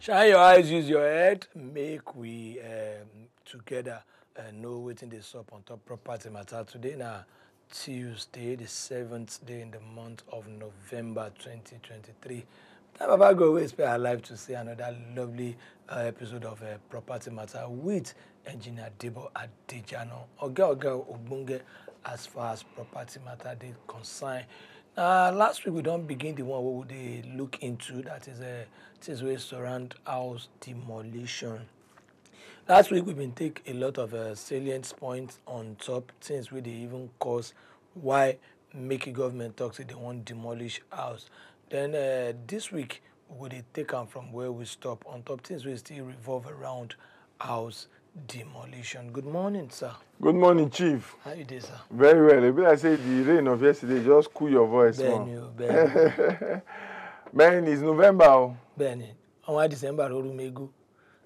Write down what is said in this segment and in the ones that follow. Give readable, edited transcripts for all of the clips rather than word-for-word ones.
Shine your eyes, use your head. Make we together know waiting this up on top property matter. Today now Tuesday, the 7th day in the month of November 2023. Time about go away, spare our life to see another lovely episode of Property Matter with Engineer Debo Adejana. Oga Ogbonge as far as Property Matter they concern. Last week we don't begin the one where they look into that is things we surround house demolition. Last week we've been take a lot of salient points on top things where they even cause why make government talks they want demolish house. Then this week we will take them from where we stop on top things we still revolve around house demolition. Good morning, sir. Good morning, Chief. How you doing, sir? Very well. Maybe I say the rain of yesterday just cool your voice. Benny. Man, it's November. Benny. On December, Orumego.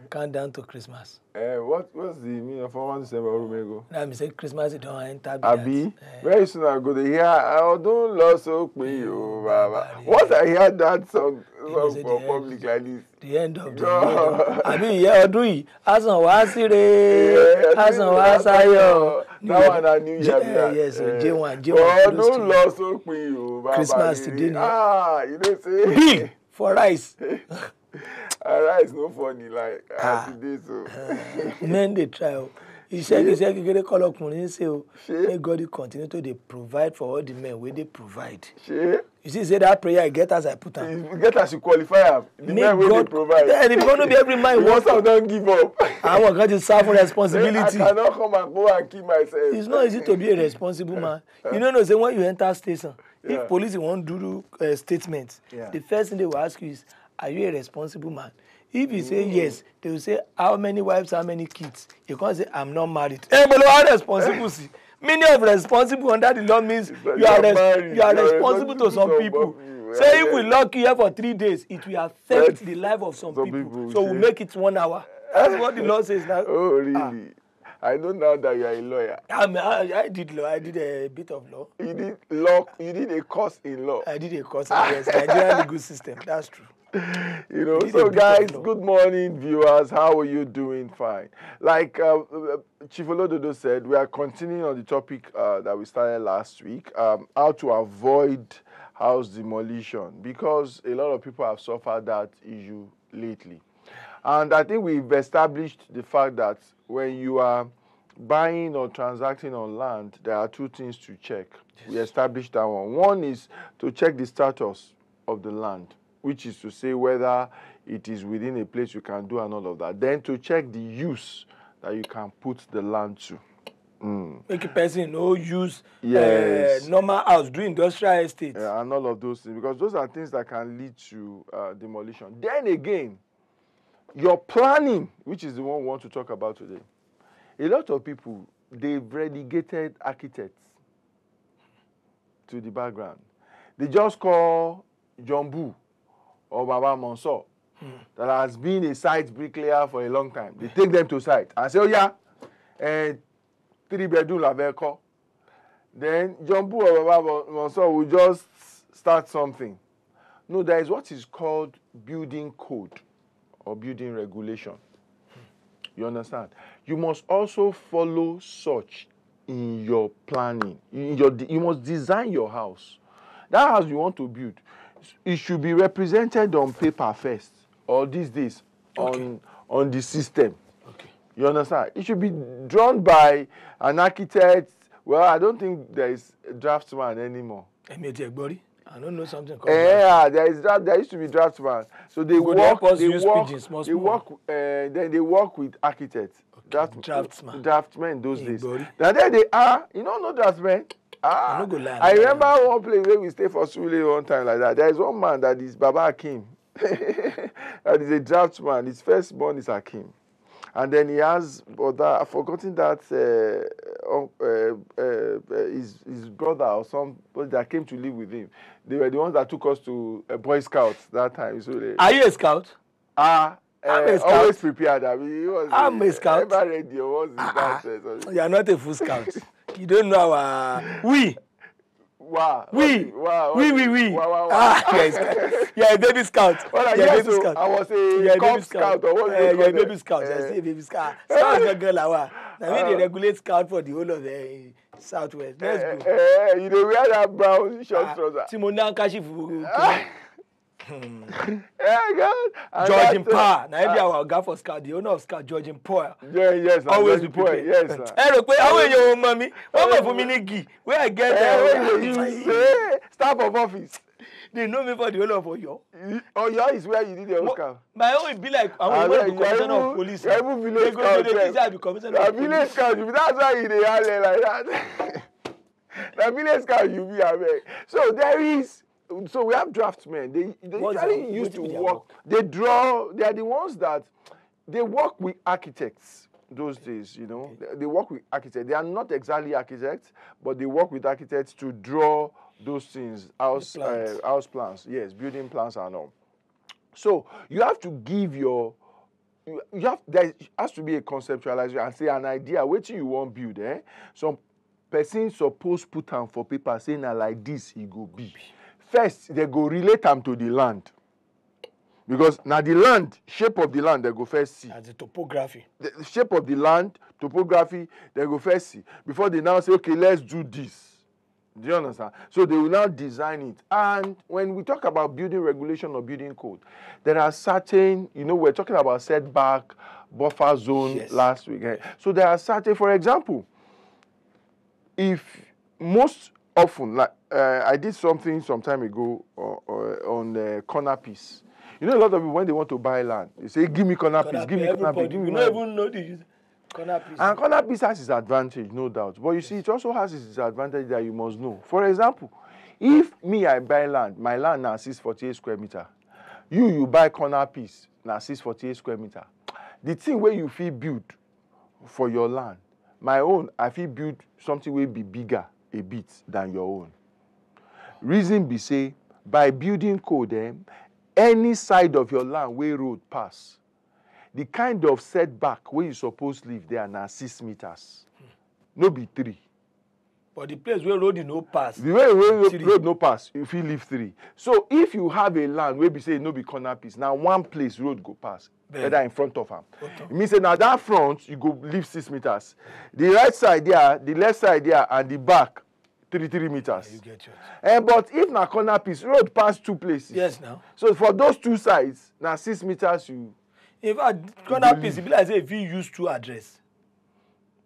Countdown to Christmas. What's the meaning of 1 December, Orumego? Now, I say Christmas, you don't enter. Abi? Very soon I go to hear, I don't lose you, Baba. Once I hear that song for public like this. The end of the year. Abi, yeah, Odui. Asan wa sire. Asan wa sayo. That one I knew. Yes, J1. Oh, don't lose you, Baba. Christmas today. You don't say. Big for rice. Rice no funny like today so. Men they try. He said get a call up say may God continue to they provide for all the men where they provide. You see, say that prayer I get as I put on. You get as you qualify the men where they provide. Yeah, it's going to be every man once I don't give up. I want God to serve responsibility. I cannot come and go and kill myself. It's not easy to be a responsible man. You know, say when you enter station, if police won't do statements, the first thing they will ask you is, are you a responsible man? If you say yes, they will say, how many wives, how many kids? You can't say, I'm not married. Hey, but how responsible? Meaning of responsible under the law means you are responsible to some people. Say if we lock you here for 3 days, it will affect the life of some people. So we'll make it 1 hour. That's what the law says now. Oh, really? I know now that you are a lawyer. I did law. I did a bit of law. You did law. You did a course in law. I did a course in Nigerian legal system. That's true. You know, so guys, good morning, viewers. How are you doing? Fine. Like Chief Olododo said, we are continuing on the topic that we started last week, how to avoid house demolition, because a lot of people have suffered that issue lately. And I think we've established the fact that when you are buying or transacting on land, there are 2 things to check. Yes. We established that one. One is to check the status of the land, which is to say whether it is within a place you can do and all of that. Then to check the use that you can put the land to. Make a person no use normal house, do industrial estate. Yeah, and all of those things, because those are things that can lead to demolition. Then again, your planning, which is the one we want to talk about today. A lot of people, they've relegated architects to the background. They just call Jumbu or Baba Monso that has been a site bricklayer for a long time. They take them to site and say, oh yeah, 3-bedroom laveko. Then Jumbu or Baba Monso will just start something. No, there is what is called building code or building regulation. You understand? You must also follow such in your planning. You must design your house. That house you want to build, it should be represented on paper first, or these days on the system. Okay. You understand? It should be drawn by an architect. Well, I don't think there is a draftsman anymore. I don't know something called there used to be draftsman. So they work then they work with architects. Okay. Draftsmen those days. Now there they are, you don't know draftsmen. I remember one place where we stayed for Sule one time like that. There is one man that is Baba Akim. That is a draftsman. His first born is Akim. And then he has, I've forgotten that his brother or somebody that came to live with him. They were the ones that took us to Boy Scouts that time. So are you a scout? I'm a scout. Always prepared. I mean, I'm a scout. Never radio. You are not a full scout. You don't know our... Wow. We. Wow. Wow. Ah, yes. Yeah, a baby scout. Well, Yeah, yes, baby scout. I was a cop scout or what do you call Yeah, it? baby scout. I say baby scout. Scout is a girl. Now we regulate scout for the whole of the Southwest. Let's go. You dey wear that brown short trouser. Timon Kashi. Yeah, God. George in Power. Now every our guy for scout, the owner of scout, George in Power. Yeah, yes. Always be prepared. Yes, sir. Hey, look, how are you, mommy? What for me, Niggy? Where I get there? You say staff of office. They know me for the whole of Oyo. Oyo is where you did your scout. My own will be like, I want to be commissioner of police. You even village scout. Be commissioner of police. Village scout. That's why you dey handle like that. The village scout you be away. So there is. So we have draftsmen. They usually used to work. They draw. They are the ones that they work with architects those days. You know, they work with architects. They are not exactly architects, but they work with architects to draw those things, house plans. Yes, building plans and all. So you have to give your. There has to be a conceptualization and say an idea. What you want build? Some person suppose put am for paper saying na like this e go be. First, they go relate them to the land. Because now the land, shape of the land, they go first see. As the topography. The shape of the land, topography, they go first see. Before they now say, okay, let's do this. Do you understand? So they will now design it. And when we talk about building regulation or building code, there are certain, we're talking about setback, buffer zone last week. So there are certain, for example, if most often, like I did something some time ago on the corner piece. A lot of people, when they want to buy land, they say, give me corner piece, give me corner piece. You don't even know the corner piece. And corner piece has its advantage, no doubt. But you see, it also has its disadvantage that you must know. For example, if I buy land, my land now 648 square meter. You buy corner piece, now 648 square meter. The thing where you feel build for your land, my own, I feel build something will be bigger a bit than your own. Reason be say, by building code, any side of your land where road pass, the kind of setback where you suppose live there now 6 meters. No be 3. But the place where road no pass. The way road no pass, you feel live 3. So if you have a land where be say no be corner piece, now one place road go pass, whether in front of them. Okay. It means say now that front you go live 6 meters. The right side there, the left side there, and the back 3 meters. You get yours. But if na corner piece, road pass 2 places. Yes, now. So for those 2 sides, now 6 meters you. In fact, corner piece, it be like say if you use 2 address.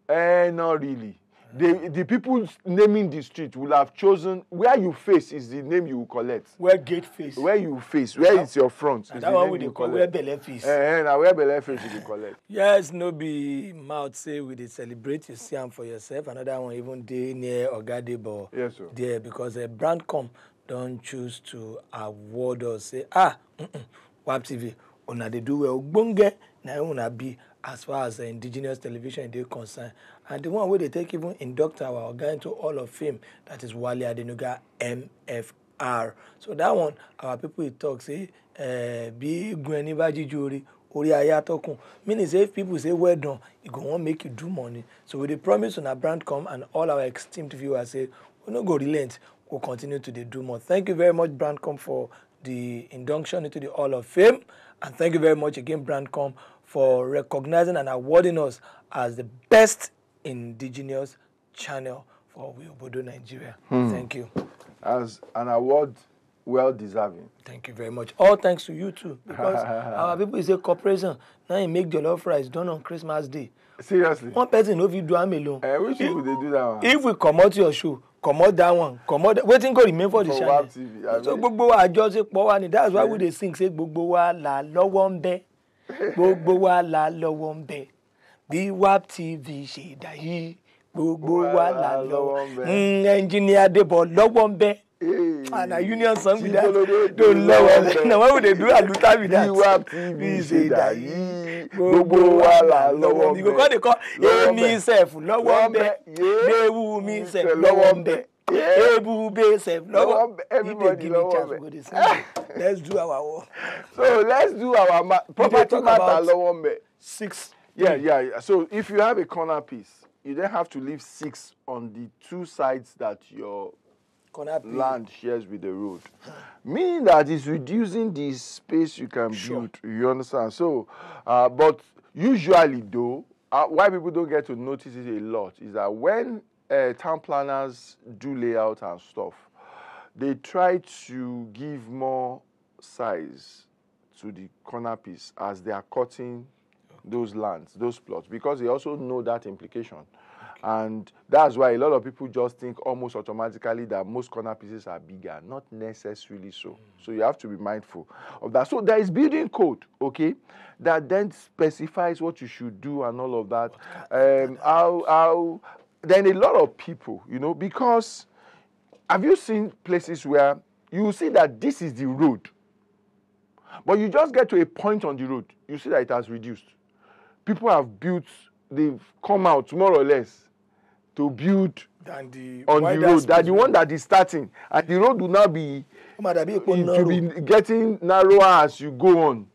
Not really. The people naming the street will have chosen where you face is the name you will collect. Where gate face. Where you face, where is your front. And that one we call where belle face. Now where belle face you will collect. Yes, no be mouth say we dey celebrate, you see am for yourself. Another one even dey near Debo. Yes, sir. There because Brandcom don't choose to award us say WAP TV una dey do well ogbonge na una be as far as indigenous television dey concerned. And the one where they take even induct our guy into Hall of Fame, that is Wale Adenuga MFR. So that one, our people talk say, be Gwenny Bajijuri, Ori Ayatokun. Meaning say if people say well done, it go want make you do money. So with the promise on our Brandcom and all our esteemed viewers say, we'll not go relent, we'll continue to do more. Thank you very much, Brandcom, for the induction into the Hall of Fame. And thank you very much again, Brandcom, for recognizing and awarding us as the best indigenous channel for Olododo, Nigeria. Thank you. As an award well deserving. Thank you very much. All thanks to you too. Because our people say corporation, now you make jollof rice done on Christmas Day. Seriously? One person no fit do am alone. Which people they do that one? If we come out your show, come out that one, come out waiting go remain for the channel. TV, so gbogbo wa àjọṣepọ̀ wa ni that's why we dey sing say gbogbo wa là lọ́wọ́ ń bẹ. Gbogbo wa là lọ́wọ́ ń bẹ. Bí WAP TV ṣe dà yìí, gbogbo wa là lọ́wọ́ ń bẹ. Engineer Debo lọ́wọ́ ń bẹ. And a union song with that. Don't lọ́wọ́. Now why would they do aluta with that? Bí WAP TV ṣe dà yìí, gbogbo wa là lọ́wọ́ ń bẹ. You go call the call. Èmi sef lọ́wọ́ ń bẹ. Dewu mi sef lọ́wọ́ ń bẹ. Ebube sef lọ́wọ́. Everybody lọ́wọ́ ń bẹ. Let's do our work. So let's do our property matter lọ́wọ́ ń bẹ. 6. Yeah. So if you have a corner piece, you then have to leave 6 on the 2 sides that your land shares with the road. Meaning that it's reducing the space you can build. You understand? So, but usually though, why people don't get to notice it a lot is that when town planners do layout and stuff, they try to give more size to the corner piece as they are cutting those lands, those plots, because they also know that implication. And that's why a lot of people just think almost automatically that most corner pieces are bigger. Not necessarily so. So you have to be mindful of that. So there is building code, okay, that then specifies what you should do and all of that. Then a lot of people, you know, because have you seen places where you see that this is the road, but you just get to a point on the road, you see that it has reduced. People have built, they've come out more or less to build on the road, that the one that is starting, and the road will now be, it will be getting narrower as you go on.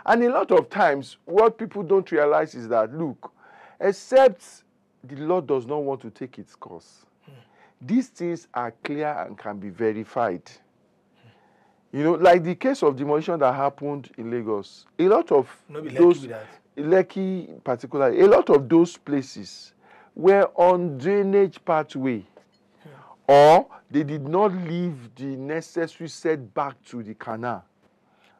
And a lot of times, what people don't realize is that, look, except the Lord does not want to take its course, these things are clear and can be verified. You know, like the case of demolition that happened in Lagos, a lot of those, Lekki particularly, a lot of those places were on drainage pathway, or they did not leave the necessary setback to the canal.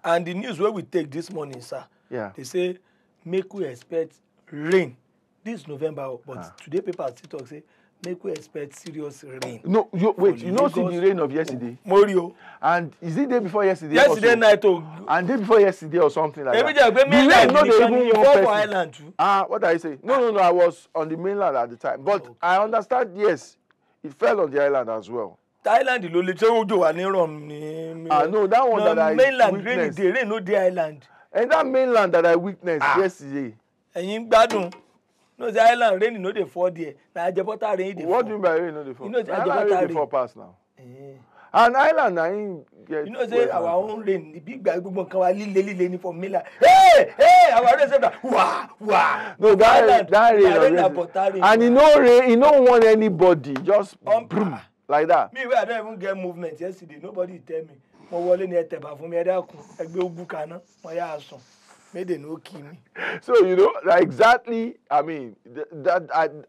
And the news where we take this morning, sir, they say, make we expect rain this November, but today papers still talk, say, make we expect serious rain. No, wait, you know, see the rain of yesterday? Morio. And is it day before yesterday? Yesterday night. And day before yesterday or something like that. The rain, not even one person. Island too. What are you saying? No, I was on the mainland at the time. But I understand, yes, it fell on the island as well. The island is only no, that one that I mainland witnessed. Rain, no the island. And that mainland that I witnessed yesterday. And you bad. No, the island rain no dey fall there. Na Ajebota rain dey fall. What do you mean by rain no dey fall? You know the Ajebota rain dey fall pass now. An island na him get. You know say our own rain, the big bag gbogbo kan wa lile ni for mainland. Hey, our rain say that. Wah. No, that rain already. And he no rain, he no want anybody. Just boom, like that. Me where I don't even get movement yesterday. Nobody tell me. Mo wọlé ní ẹtẹ̀bà fún mi ẹ̀dá kun ẹgbẹ́ ogun kaná mo yà á sùn. They no kill me. So, you know, exactly, I mean,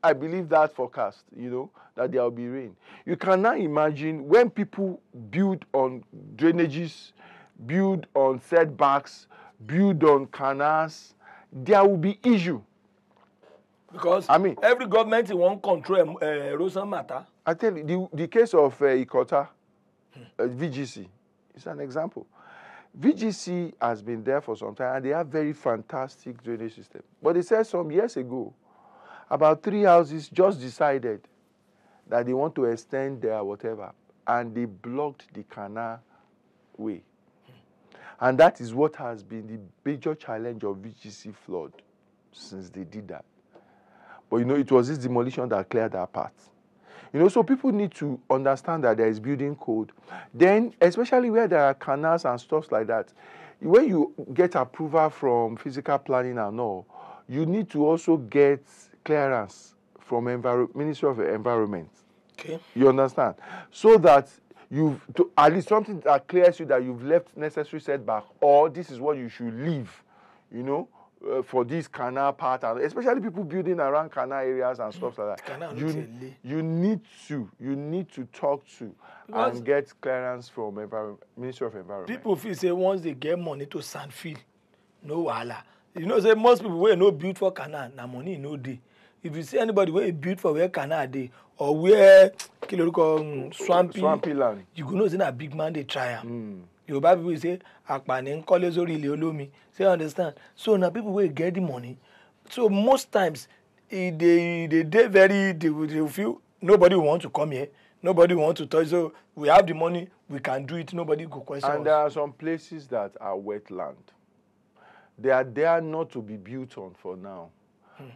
I believe that forecast, you know, that there will be rain. You cannot imagine when people build on drainages, build on setbacks, build on canals, there will be issue. Because I mean, every government won't control erosion matter. I tell you, the case of Ikota, VGC, is an example. VGC has been there for some time, and they have very fantastic drainage system. But they said some years ago, about 3 houses just decided that they want to extend their whatever, and they blocked the canal way. And that is what has been the major challenge of VGC flood since they did that. But you know, it was this demolition that cleared that path. You know, so people need to understand that there is building code. Then, especially where there are canals and stuff like that, when you get approval from physical planning and all, you need to also get clearance from Ministry of Environment. Okay. You understand? So that at least something that clears you that you've left necessary setback, or this is what you should leave, you know, for this canal part, and especially people building around canal areas and stuff like that. You need to talk to and get clearance from Ministry of Environment. People feel say once they get money to sand field, no wahala. You know, say most people wey no build for canal, na money no dey. If you see anybody wey build for where canal dey or where swampy land, you go know say na big man dey try am. Yoruba people say akpani nkole sórí ilé olómi. Say understand. So now people will get the money. So most times they feel nobody want to come here. Nobody want to touch. So we have the money, we can do it. Nobody go question. And there are some places that are wetland. They are there not to be built on for now,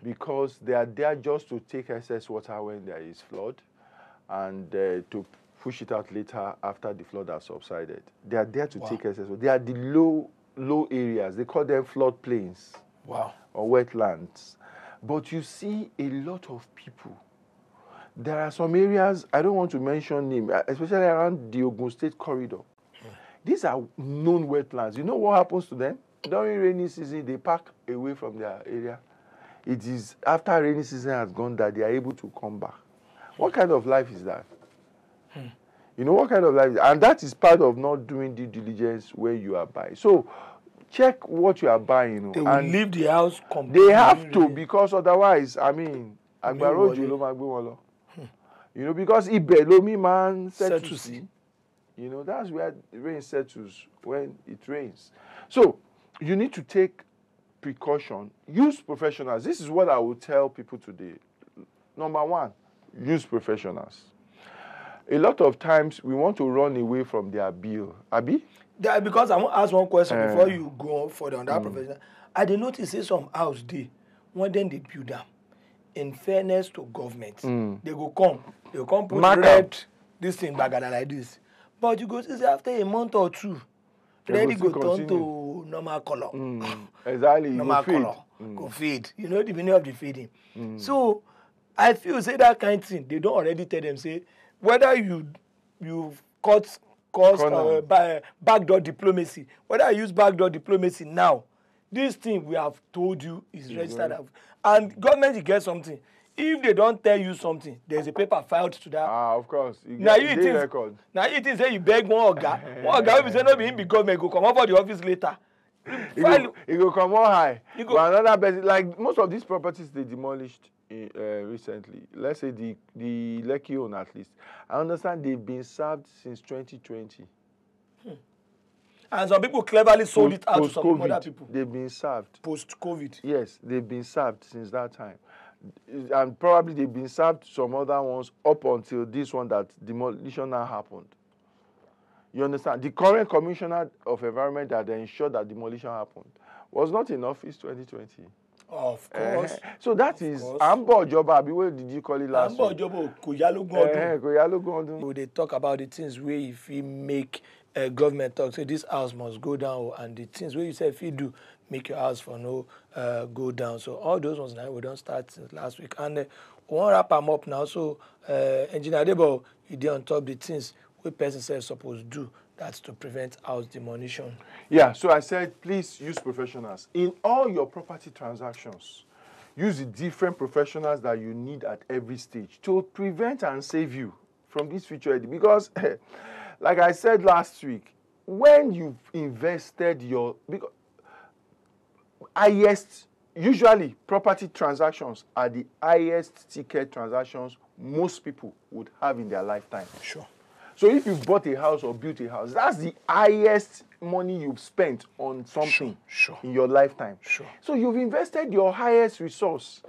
because they are there just to take excess water when there is flood, and to push it out later after the flood has subsided. They are there to take excess. They are the low areas. They call them flood plains. Wow. Or wetlands. But you see a lot of people There are some areas, I don't want to mention name, especially around the Ogun State corridor. These are known wetlands. You know what happens to them? During rainy season, they pack away from their area. It is after rainy season has gone that they are able to come back. What kind of life is that? You know what kind of life? And that is part of not doing due diligence where you are buying. So check what you are buying. You know, they will leave the house completely. They have to, because otherwise, I mean, Agbaroju lo ma gbe won lo. You know, because Ibe lomi man settles. You know, that's where the rain settles when it rains. So you need to take precaution. Use professionals. This is what I will tell people today. Number one, use professionals. A lot of times we want to run away from their bill. Abi? Yeah, because I want to ask one question before you go further on that professional. I did notice some house when then they build them. In fairness to government, they go come put red this thing bagada like this. But you go see after a month or two, ready go turn to normal color. Exactly. Normal color. Go fade. You know the meaning of the fading. So I feel say that kind of thing, they don't already tell them, say, whether you backdoor diplomacy, whether I use backdoor diplomacy now, this thing we have told you is registered. And government will get something. If they don't tell you something, there's a paper filed to that. Of course. Now you think say you beg one oga. One oga will say no be him be government, go come up for the office later. It go come on high. But another person, like most of these properties they demolished recently. Let's say the Lekki one at least. I understand they've been served since 2020. And some people cleverly sold it out to some other people. They've been served. Post-COVID. Yes, they've been served since that time. And probably they've been served some other ones up until this one that demolition now happened. You understand? The current commissioner of environment that ensured that demolition happened was not in office 2020. Of course. So that is Ambo Joba. What did you call it last week? Ambo Joba. They talk about the things where if we make government talk, say this house must go down, and the things where you say if you do make your house for no go down. So all those ones now we don't start since last week, and we want to wrap them up now. So Engineer Debo, you did on top the things we person says supposed to do. That's to prevent house demolition. Yeah, so I said, please use professionals. In all your property transactions, use the different professionals that you need at every stage to prevent and save you from this future. Because, like I said last week, when you've invested usually property transactions are the highest ticket transactions most people would have in their lifetime. Sure. So if you've bought a house or built a house, that's the highest money you've spent on something in your lifetime. Sure. So you've invested your highest resource,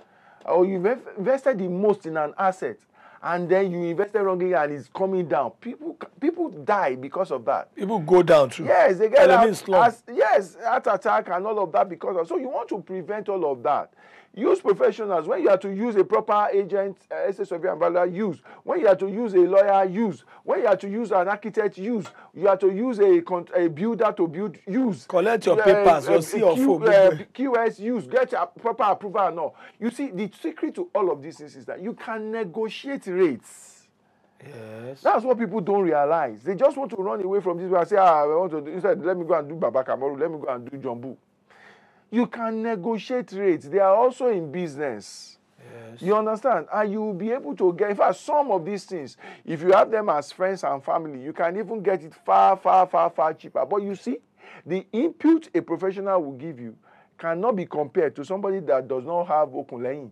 or you've invested the most in an asset, and then you invested wrongly and it's coming down. People die because of that. People go down too. Yes, they get heart attack and all of that because of. So you want to prevent all of that. Use professionals. When you have to use a proper agent, SSOV and valuer, use. When you have to use a lawyer, use. When you have to use an architect, use. You have to use a builder to build, use. Collect your papers, QS, use. Get a proper approval. No. You see, the secret to all of these things is that you can negotiate rates. Yes. That's what people don't realize. They just want to run away from this and say, I want to do, instead, let me go and do Baba Kamaru, let me go and do Jumbo. You can negotiate rates. They are also in business. Yes. You understand? And you will be able to get, in fact, some of these things, if you have them as friends and family, you can even get it far, far, far, far cheaper. But you see, the input a professional will give you cannot be compared to somebody that does not have okunleyin.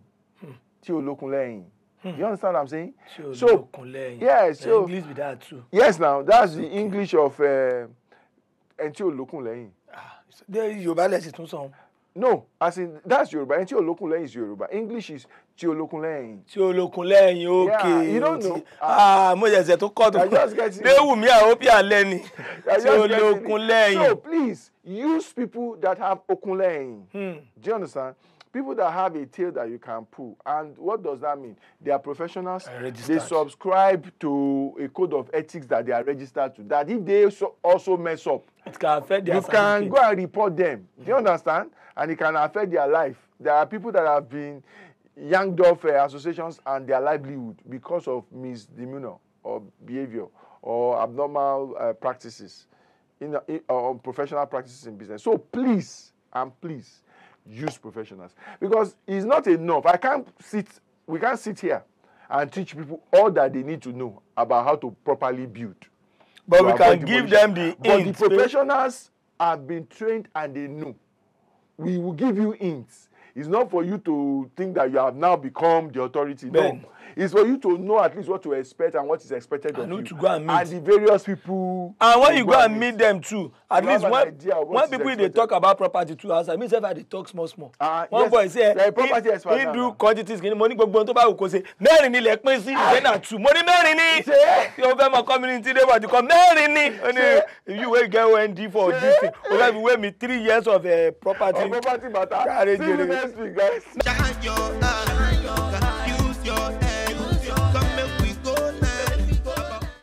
You understand what I'm saying? So, yes. So, English with that too. Yes, now, that's the English of Enti Olokunleyin. There is Yoruba lesson song. No, as in that's Yoruba. Enti Olokunleyin is Yoruba. English is Ti Olokunleyin. Ti Olokunleyin, okay. Yeah, you don't know. Mo just to cut. I just get it. They will me, I hope you are learning. Ti Olokunleyin. So please use people that have Okunleyin. Do you understand? People that have a tail that you can pull. And what does that mean? They are professionals. They subscribe to a code of ethics that they are registered to. That if they also mess up, it can affect their you can go and report them. Do you understand? And it can affect their life. There are people that have been young Dolph associations and their livelihood because of misdemeanor or behavior or abnormal practices or professional practices in business. So please, and please, use professionals, because it's not enough. We can't sit here and teach people all that they need to know about how to properly build. But we can give them the hints. But the professionals have been trained and they know. We will give you hints. It's not for you to think that you have now become the authority. No. It's for you to know at least what to expect and what is expected of you. To go and meet. And the various people. And when you go and meet them too, at least when people they talk about property too, I mean, they talk small. One boy say, he do quantities, money go to buy say, mẹ́rin ni lẹ pín sí, then na two, money mẹ́rin ni. You have my community they want to come mẹ́rin ni. If you will get OND for this thing, you will me 3 years of property. Property matter. See you next week, guys.